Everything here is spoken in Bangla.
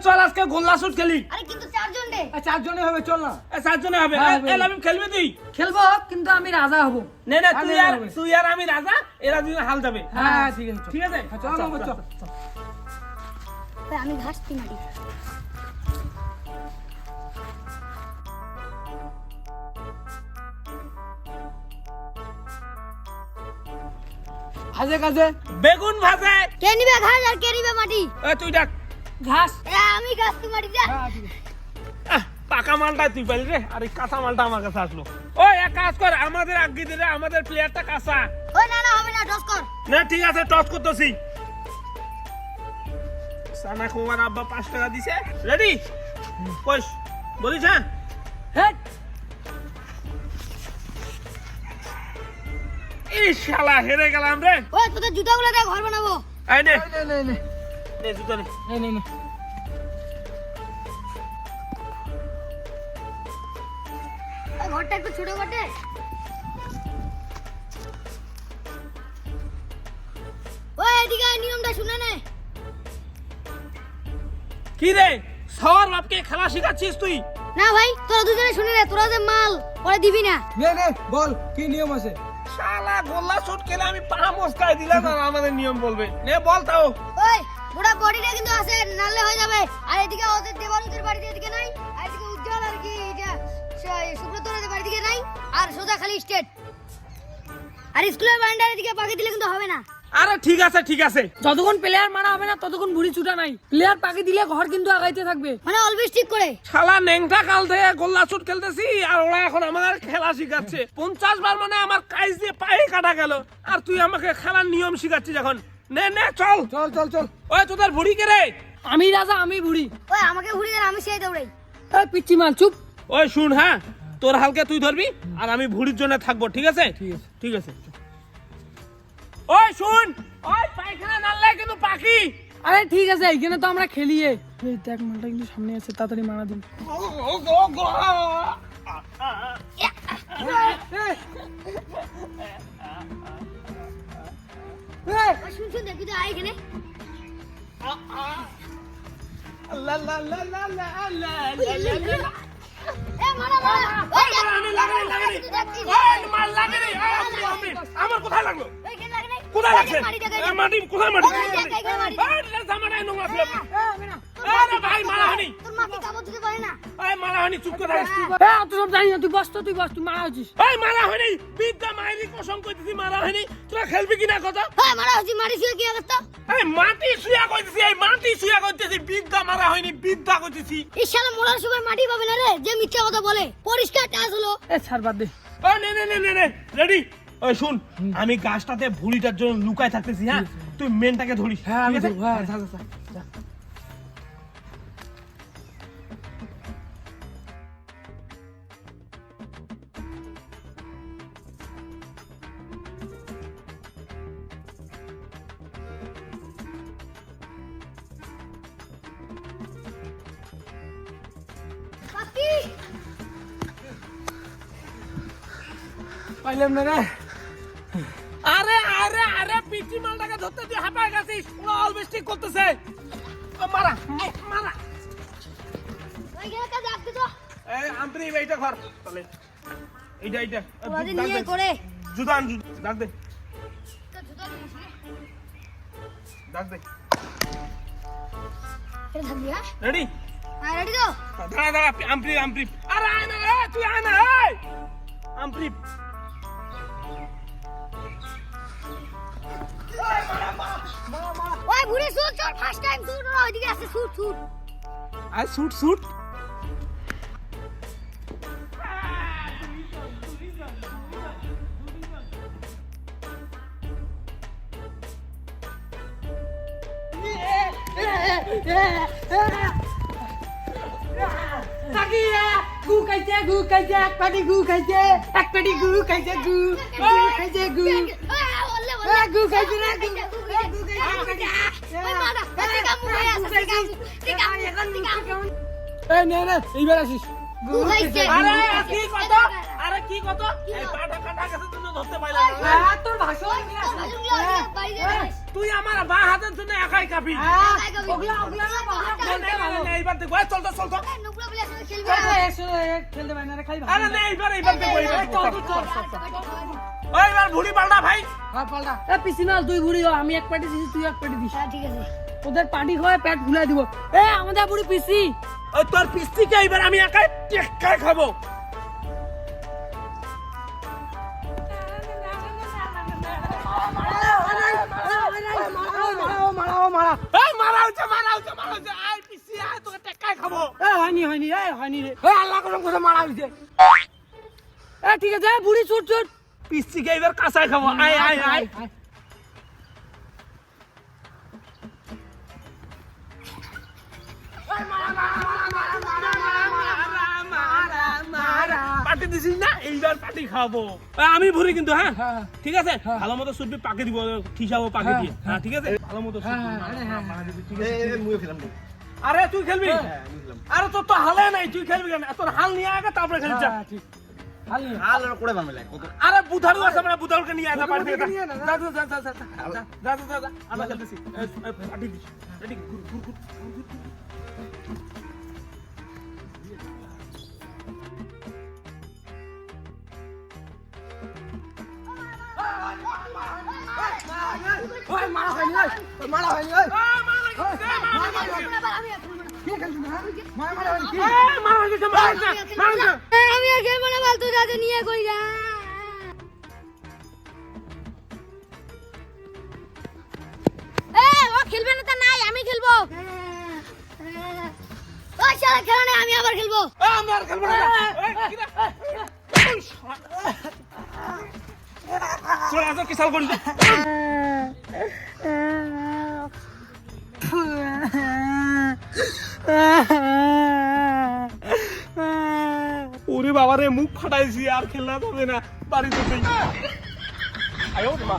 চল আজকে গোল্লা শুট খেলি। আরে কিন্তু চারজন রে। চারজনে হবে, চল না। চারজনে হবে। লামিম খেলবি তুই? খেলবো, কিন্তু আমি রাজা হব। না তুই আর আমি রাজা, এরা দুজন হাল যাবে। হ্যাঁ ঠিক আছে, ঠিক আছে চল চল। ভাই আমি ঘাসতি মাটি। ভাজে কাজে বেগুন ভাজে। কে নিবে ঘাস আর কে নিবে মাটি? তুই ডাক। ঘাস। আমি ঘাসতি মাটি যা। পাকা মালটা তুই পাইলি রে, আর এই কাঁচা মালটা আমার কাছে আসলো। ওই এক কাজ কর, আমাদের আগে দিলে আমাদের প্লেয়ারটা কাঁচা। ওই না হবে না, টস কর। না ঠিক আছে, টস করতেছি। সানা কুমার আব্বা 5 টাকা দিছে। রেডি? কইস বলিস। হ্যাঁ হেট এই শালা হেরে গেলাম রে। ওই তোদের জুতাগুলো দে, ঘর বানাবো। এই নে নে নে নে জুতো নে। নে নে নে। ওই ঘরটা একটু ছোট করতে। ওই এদিকে আয়, নিয়মটা শুনে নে। কি রে সর বাপকে খেলা শিখাচ্ছিস তুই? না ভাই, তোরা দুজনে শুনে নে, তোরা যে মাল পরে দিবি না। নে নে বল কি নিয়ম আছে। শালা গোল্লা শুট খেলে আমি পা মস্কাই দিলাম আর আমাদের নিয়ম বলবে। নে বল তাও। ওই পুরো বডিটা কিন্তু আছে, নালে হয়ে যাবে। আর এদিকে ওদের দেবালুদের বাড়িতে এদিকে নাই, আর এদিকে উজ্জ্বল আর কি এটা সুব্রতদের বাড়ি দিকে নাই, আর সোজা খালি স্টেট। আর স্কুলের বারান্দার এদিকে পাকি দিলে কিন্তু হবে না। আরে ঠিক আছে ঠিক আছে। যতক্ষণ প্লেয়ার মারা হবে না ততক্ষণ ভুড়ি ছুটা নাই। প্লেয়ার পাকি দিলে ঘর কিন্তু আগাইতে থাকবে। মানে অলওয়েজ ঠিক করে। শালা নেংটা কাল থেকে গোল্লা শুট খেলতেছি আর ওরা এখন আমাদের খেলা শিখাচ্ছে। 50 বার মানে আমার কাইজ দিয়ে পায়ে কাটা গেল, আর তুই আমাকে খেলার নিয়ম শিখাচ্ছিস এখন। নে নে চল চল চল চল। ওই তোদের ভুড়ি কে রে? আমি রাজা, আমি বুড়ি। ওই আমাকে ঘুরে দেন, আমি সেই দৌড়াই। এই পিচ্চি মাল চুপ। ওই শুন, হ্যাঁ তোর হালকে তুই ধরবি আর আমি ভুড়ির জন্য থাকবো। ঠিক আছে ঠিক আছে ঠিক আছে। ওই শুন, ওই পায়খানা নাললে কিন্তু পাখি। আরে ঠিক আছে, এখানে তো আমরা খেলি। এই দেখ মালটা কিন্তু সামনে আছে, তাড়াতাড়ি মারা দিন। শুন শুন, দেখি তো আয় এখানে। লা লা লা লা লা লা লা লা। এ মারা মারা। ওই আমার কোথায় লাগলো? এখানে লাগে নাই। কোথায় লাগছে? মারি দেখাই। মাটি কোথায় মাটি? এখানে মারি। জামাটাই নোংরা ছিল। আরে ভাই মারা হয়নি। তোর মাকে কাপড় ধুতে পারে না। এই মারা হয়নি, চুপ করে থাক। অত সব জানি না, তুই বস তো, তুই বস, তুই মারা হচ্ছিস। এই মারা হয়নি, বিদ্যা মাইরি কসম কইতেছি মারা হয়নি। তোরা খেলবি কিনা কথা? হ্যাঁ মারা হচ্ছে, মারি ছিল কি অবস্থা? এই মাটি শুয়া কইতেছি, এই মাটি শুয়া কইতেছি, বিদ্যা মারা হয়নি, বিদ্যা কইতেছি। এই শালা মরার সময় মাটি পাবে না রে, যে মিথ্যা কথা বলে। পরিষ্কার টাস হলো। এ ছাড়, বাদ দে। ওই নে নে নে নে নে, রেডি? ওই শুন, আমি গাছটাতে ভুড়িটার জন্য লুকায় থাকতেছি। হ্যাঁ তুই মেনটাকে ধরিস। হ্যাঁ, আমি ঠিক আছে? ধরবো, হ্যাঁ। যা, যা, যা, যা। পাখি পাইলাম না রে। আরে আরে আরে পিচি মালটাকে ধরতে তুই হাঁপায় গেছিস। ওরা অলওয়েজ ঠিক করতেছে। মারা মারা। ওই গেলে কাজ আটকে তো। এই আমপ্রি এইটা ঘর চলে। এইটা এইটা ওদের নিয়ে করে। জুতা আন, ডাক দে তো জুতা নিয়ে আসি। ডাক দে। এটা থাকবি হ্যাঁ? রেডি? হ্যাঁ রেডি তো? দাঁড়া দাঁড়া, আমপ্রি আমপ্রি। আরে আয় না রে, তুই আয় না। এই আমপ্রি। ওই ঘুরে শুট, চল ফার্স্ট টাইম শুট। ওরা ওইদিকে আসছে, শুট শুট। আয় শুট শুট। গু খাইছে, গু খাইছে, এক পাটি গু খাইছে, এক পাটি গু খাইছে, গু খাইছে, গু বললে বললে গু খাইছে রে, গু ওই মারা, ওই কামু হয়ে আসছে, কামু। ঠিক আছে, এখন ঠিক আছে। এই নে নে, এইবার আসিস। গু খাইছে। আরে কি কথা? আরে কি কথা? এই পাটা কাটা গেছে তুমি ধরতে পাইলা না। তোর ভাষণ তুই আমার বা হাতের জন্য একাই কাঁপি। ওগলা ওগলা নে, নে, নে, নে, দেখবো চল তো চল তো এই নোংরা বলে আসলে খেলবি চল, না এসো, খেলতে পারি না রে, খালি ভালো আরে না। না এইবার দেখবো এইবার চল, দেখবো। চল, ওই এবার ভুড়ি পাল্টা ভাই হ্যাঁ, পাল্টা। এ, পিসি মাল, তুই বুড়ি হ, আমি এক পাটি দিছি, তুই এক পাটি দিস। হ্যাঁ ঠিক আছে ওদের পাটি খাওয়ায় পেট ভুলাই দিব। এ, আমাদের বুড়ি পিসি। ওই তোর পিস্তিকে এইবার আমি একাই টেক্কায় খাবো এই মারা হচ্ছে আই পিসি আয় তোকে টেক্কায় খাবো হয়নি রে। আল্লাহ কসম কথা মারা হইছে। ঠিক আছে, বুড়ি ছুট ছুট। পিস্তিকে এইবার কাঁচায় খাবো আয় আয় আয় পাটি দিছিস না এইবার পাটি খাবো আমি ভরি কিন্তু হ্যাঁ হ্যাঁ। ঠিক আছে ভালো মতো সুটবি পাকে দিব ঠিসাবো পাকে হ্যাঁ, দিয়ে হ্যাঁ ঠিক আছে ভালো মতো হ্যাঁ। আরে তুই খেলবি আরে তোর তো হালে নাই তুই খেলবি কেন তোর হাল নিয়ে আগে তারপরে খেলছ আরে বুধারু আছে আমরা বুধারুকে নিয়ে আসা পারি নিয়ে না, যা যা যা যা যা যা যা যা আমরা খেলতেছি পাটি দিছি রেডি ঘুর ঘুর ঘুর ওই, মারা হয়নি, ওই। ওই, মারা হয়নি, ওই। আমি আর খেলবো না কে খেলছিস না? মারা হয়নি, কি? আমি আর খেলবো না বল তুই যাতে নিয়ে কই যা ও খেলবে না তা নাই আমি খেলবো ওই শালা খেলা নেই আমি আবার খেলবো আমার খেলবো না চলে আসো কিসাল করি ওরে বাবা রে মুখ ফাটাইছি আর খেলা যাবে না বাড়িতে আয়ো মা